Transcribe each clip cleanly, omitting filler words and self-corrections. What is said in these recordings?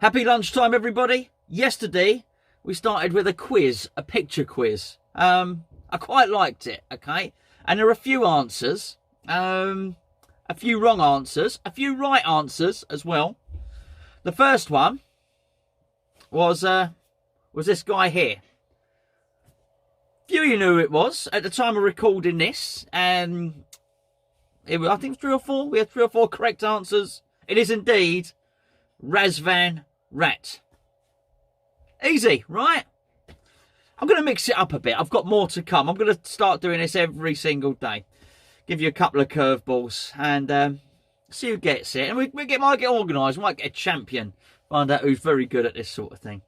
Happy lunchtime, everybody. Yesterday, we started with a quiz, a picture quiz. I quite liked it, okay? And there are a few answers, a few wrong answers, a few right answers as well. The first one was this guy here. Few of you knew who it was at the time of recording this, and it was, I think, 3 or 4. We had 3 or 4 correct answers. It is indeed Razvan Rat. Easy, right? I'm going to mix it up a bit. I've got more to come. I'm going to start doing this every single day. Give you a couple of curveballs and see who gets it. And we might get organised. We might get a champion. Find out who's very good at this sort of thing.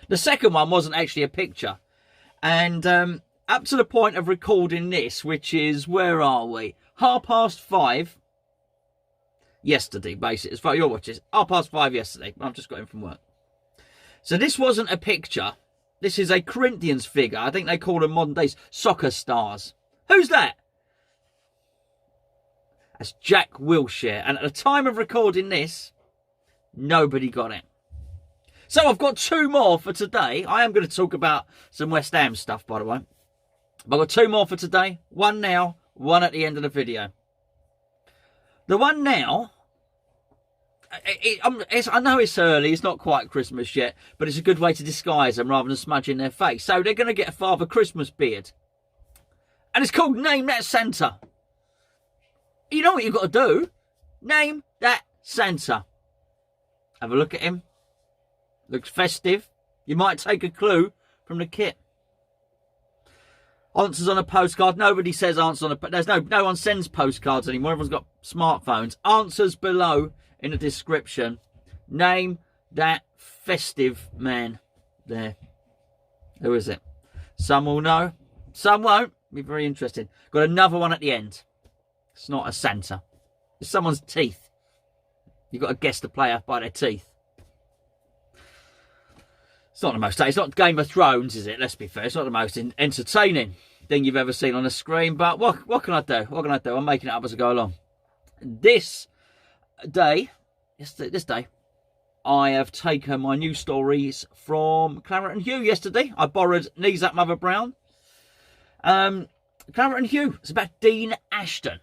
The second one wasn't actually a picture. And up to the point of recording this, which is, where are we? 5:30. Yesterday, basically. As far as you're watching, 5:30 yesterday. I've just got in from work. So this wasn't a picture. This is a Corinthians figure. I think they call them modern days soccer stars. Who's that? That's Jack Wilshere. And at the time of recording this, nobody got it. So I've got 2 more for today. I am going to talk about some West Ham stuff, by the way. But I've got 2 more for today. 1 now, 1 at the end of the video. The one now, I know it's early, it's not quite Christmas yet, but it's a good way to disguise them rather than smudging their face. So they're going to get a Father Christmas beard. And it's called Name That Santa. You know what you've got to do? Name that Santa. Have a look at him. Looks festive. You might take a clue from the kit. Answers on a postcard. Nobody says answers on a... There's no one sends postcards anymore. Everyone's got smartphones. Answers below in the description. Name that festive man there. Who is it? Some will know. Some won't. Be very interesting. Got another one at the end. It's not a Santa. It's someone's teeth. You've got to guess the player by their teeth. It's not the most... It's not Game of Thrones, is it? Let's be fair. It's not the most entertaining thing you've ever seen on the screen. But what can I do? What can I do? I'm making it up as I go along. This day, I have taken my news stories from Claret and Hugh yesterday. I borrowed Knees Up Mother Brown. Claret and Hugh. It's about Dean Ashton.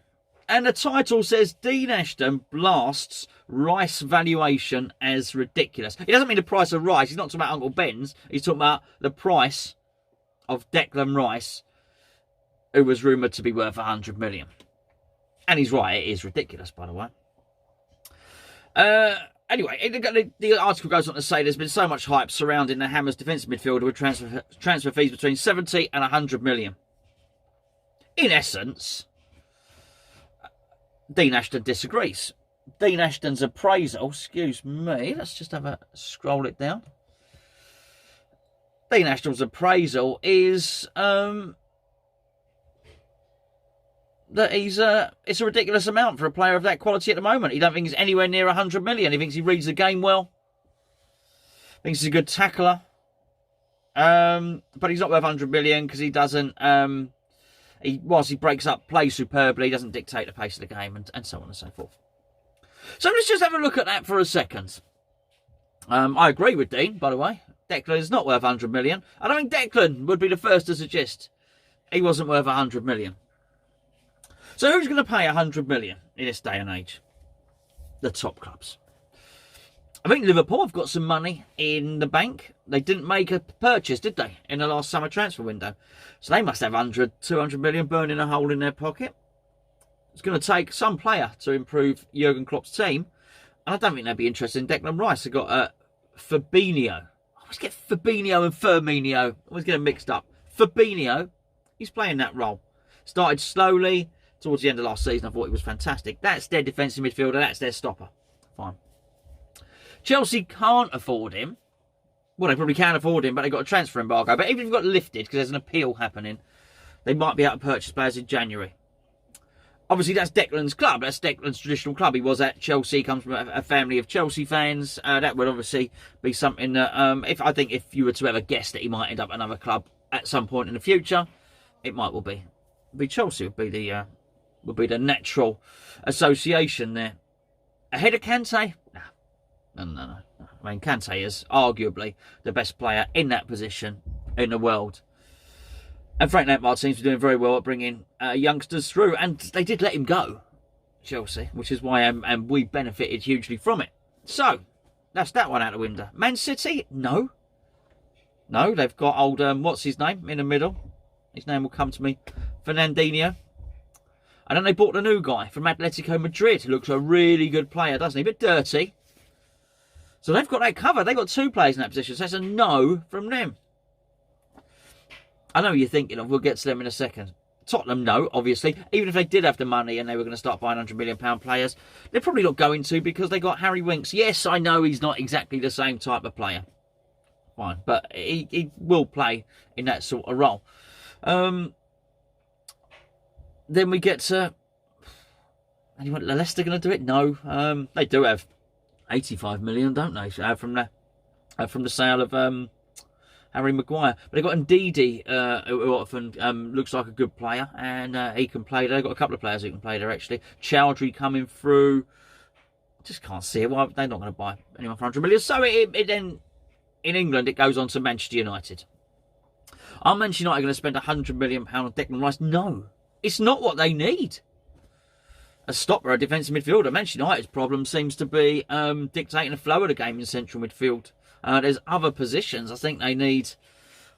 And the title says, Dean Ashton blasts rice valuation as ridiculous. He doesn't mean the price of rice. He's not talking about Uncle Ben's. He's talking about the price of Declan Rice, who was rumoured to be worth 100 million. And he's right. It is ridiculous, by the way. Anyway, the article goes on to say there's been so much hype surrounding the Hammers defensive midfielder with transfer fees between 70 and 100 million. In essence... Dean Ashton disagrees. Dean Ashton's appraisal, excuse me, let's just have a scroll it down. Dean Ashton's appraisal is that it's a ridiculous amount for a player of that quality at the moment. He don't think he's anywhere near 100 million. He thinks he reads the game well. Thinks he's a good tackler. But he's not worth 100 million because he doesn't... Whilst he breaks up play superbly, he doesn't dictate the pace of the game, and so on and so forth. So let's just have a look at that for a second. I agree with Dean, by the way. Declan is not worth 100 million. I don't think Declan would be the first to suggest he wasn't worth 100 million. So who's going to pay 100 million in this day and age? The top clubs. I think Liverpool have got some money in the bank. They didn't make a purchase, did they, in the last summer transfer window? So they must have 100, 200 million burning a hole in their pocket. It's going to take some player to improve Jurgen Klopp's team. And I don't think they'd be interested in Declan Rice. They've got Fabinho. I always get Fabinho and Firmino. I always get them mixed up. Fabinho, he's playing that role. Started slowly towards the end of last season. I thought he was fantastic. That's their defensive midfielder. That's their stopper. Fine. Chelsea can't afford him. Well, they probably can afford him, but they've got a transfer embargo. But even if you've got lifted, because there's an appeal happening, they might be able to purchase players in January. Obviously, that's Declan's club. That's Declan's traditional club. He was at Chelsea, comes from a family of Chelsea fans. That would obviously be something that, if you were to ever guess that he might end up at another club at some point in the future, it might well be. Chelsea would be the natural association there. Ahead of Kante? No. I mean, Kante is arguably the best player in that position in the world. And Frank Lampard seems to be doing very well at bringing youngsters through. And they did let him go, Chelsea, which is why and we benefited hugely from it. So, that's that one out the window. Man City? No. No, they've got old, what's his name, in the middle? His name will come to me. Fernandinho. And then they bought the new guy from Atletico Madrid, who looks a really good player, doesn't he? A bit dirty. So they've got that covered. They've got two players in that position. So that's a no from them. I know what you're thinking of. We'll get to them in a second. Tottenham, no, obviously. Even if they did have the money and they were going to start buying £100 million players, they're probably not going to because they got Harry Winks. Yes, I know he's not exactly the same type of player. Fine. But he will play in that sort of role. Then we get to... Anyone, Leicester going to do it? No. They do have 85 million, don't they? From the sale of Harry Maguire. But they've got Ndidi, who often looks like a good player, and he can play there. They've got a couple of players who can play there, actually. Chowdhury coming through. Just can't see it. Well, they're not going to buy anyone for 100 million. So it then, in England, it goes on to Manchester United. Are Manchester United going to spend £100 million on Declan Rice? No. It's not what they need. A stopper, a defensive midfielder. Manchester United's problem seems to be dictating the flow of the game in central midfield. There's other positions I think they need.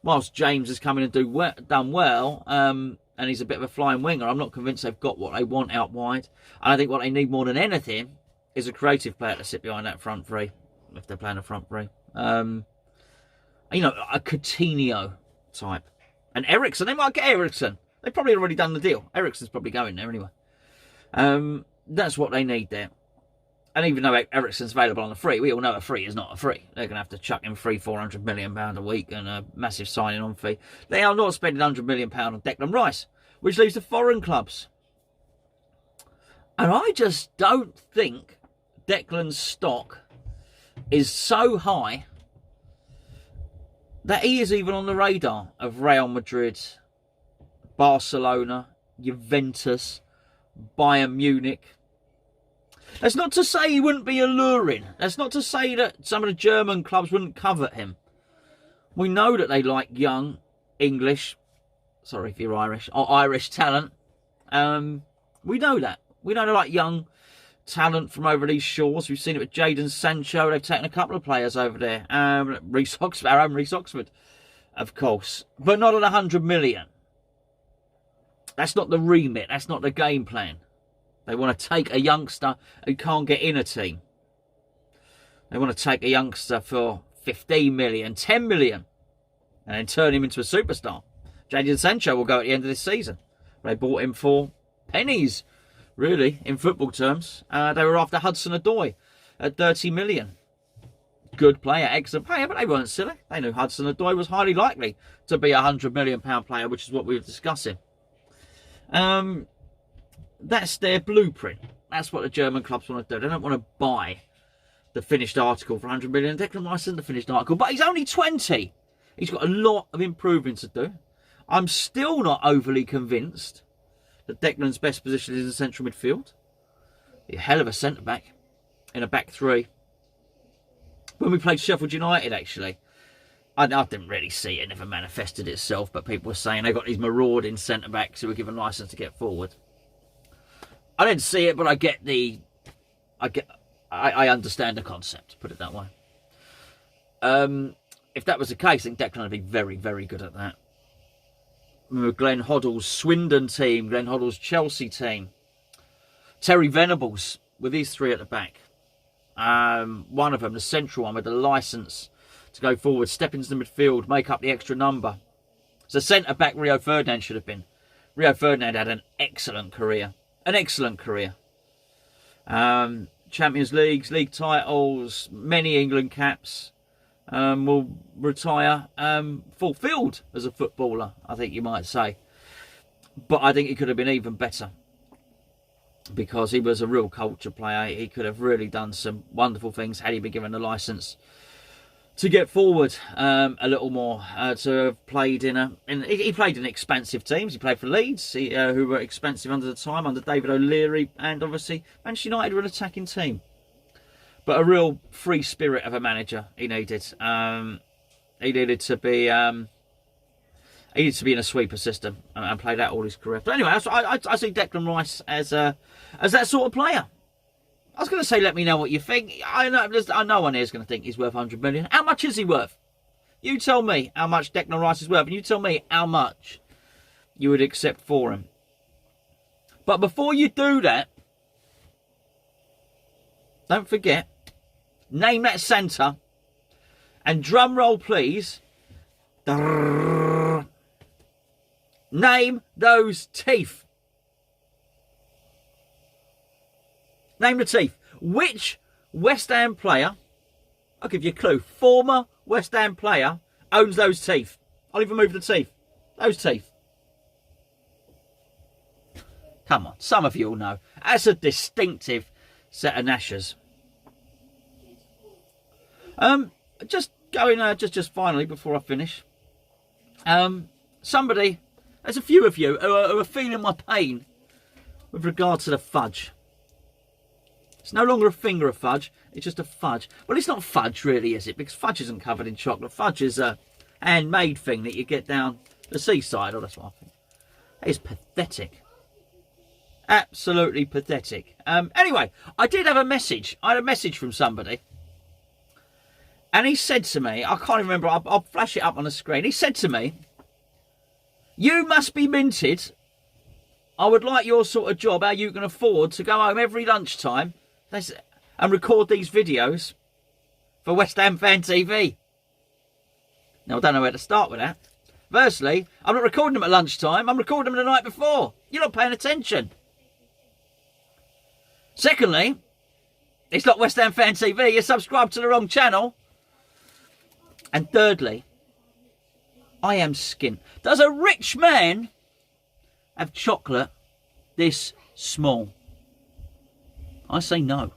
Whilst James has come in and done well, and he's a bit of a flying winger, I'm not convinced they've got what they want out wide. And I think what they need more than anything is a creative player to sit behind that front three, if they're playing a front three. A Coutinho type. And Eriksen, they might get Eriksen. They've probably already done the deal. Eriksen's probably going there anyway. That's what they need there. And even though Eriksen's available on a free, we all know a free is not a free. They're going to have to chuck in £400 million a week and a massive signing on fee. They are not spending £100 million on Declan Rice, which leaves the foreign clubs. And I just don't think Declan's stock is so high that he is even on the radar of Real Madrid, Barcelona, Juventus, Bayern Munich. That's not to say he wouldn't be alluring. That's not to say that some of the German clubs wouldn't covet him. We know that they like young English, sorry if you're Irish, or Irish talent. We know that. We know they like young talent from over these shores. We've seen it with Jadon Sancho. They've taken a couple of players over there. Reece Oxford, of course. But not at 100 million. That's not the remit. That's not the game plan. They want to take a youngster who can't get in a team. They want to take a youngster for 15 million, 10 million, and then turn him into a superstar. Jadon Sancho will go at the end of this season. They bought him for pennies, really, in football terms. They were after Hudson-Odoi at 30 million. Good player, excellent player, but they weren't silly. They knew Hudson-Odoi was highly likely to be a £100 million player, which is what we were discussing. That's their blueprint. That's what the German clubs want to do. They don't want to buy the finished article for 100 million. Declan Rice isn't the finished article, but he's only 20. He's got a lot of improving to do. I'm still not overly convinced that Declan's best position is in central midfield. He's a hell of a centre-back in a back three. When we played Sheffield United, actually, I didn't really see it. It never manifested itself, but people were saying they got these marauding centre-backs who were given licence to get forward. I didn't see it, but I understand the concept, put it that way. If that was the case, I think Declan would be very, very good at that. Remember Glenn Hoddle's Swindon team, Glenn Hoddle's Chelsea team. Terry Venables with these three at the back. One of them, the central one, with the licence to go forward, step into the midfield, make up the extra number. So centre-back Rio Ferdinand should have been. Rio Ferdinand had an excellent career. An excellent career. Champions Leagues, league titles, many England caps. Will retire fulfilled as a footballer, I think you might say. But I think he could have been even better. Because he was a real culture player. He could have really done some wonderful things had he been given the licence to get forward a little more, to have played he played in expansive teams. He played for Leeds, who were expensive under the time, under David O'Leary, and obviously Manchester United were an attacking team. But a real free spirit of a manager he needed. He needed to be in a sweeper system and played out all his career. But anyway, I see Declan Rice as that sort of player. I was going to say, let me know what you think. I know no one here is going to think he's worth 100 million. How much is he worth? You tell me how much Declan Rice is worth, and you tell me how much you would accept for him. But before you do that, don't forget, name that Santa, and drum roll please. Name those teeth. Name the teeth. Which West Ham player, I'll give you a clue, former West Ham player owns those teeth. I'll even move the teeth. Those teeth. Come on, some of you all know. That's a distinctive set of gnashers. Just going, just finally before I finish. Somebody, there's a few of you who are feeling my pain with regard to the fudge. It's no longer a finger of fudge, it's just a fudge. Well, it's not fudge really, is it? Because fudge isn't covered in chocolate. Fudge is a handmade thing that you get down the seaside. Oh, that's what I think. It's pathetic. Absolutely pathetic. Anyway, I did have a message. I had a message from somebody. And he said to me, I can't remember, I'll flash it up on the screen. He said to me, you must be minted. I would like your sort of job, how you can afford to go home every lunchtime and record these videos for West Ham Fan TV. Now, I don't know where to start with that. Firstly, I'm not recording them at lunchtime. I'm recording them the night before. You're not paying attention. Secondly, it's not West Ham Fan TV. You're subscribed to the wrong channel. And thirdly, I am skint. Does a rich man have chocolate this small? I say no.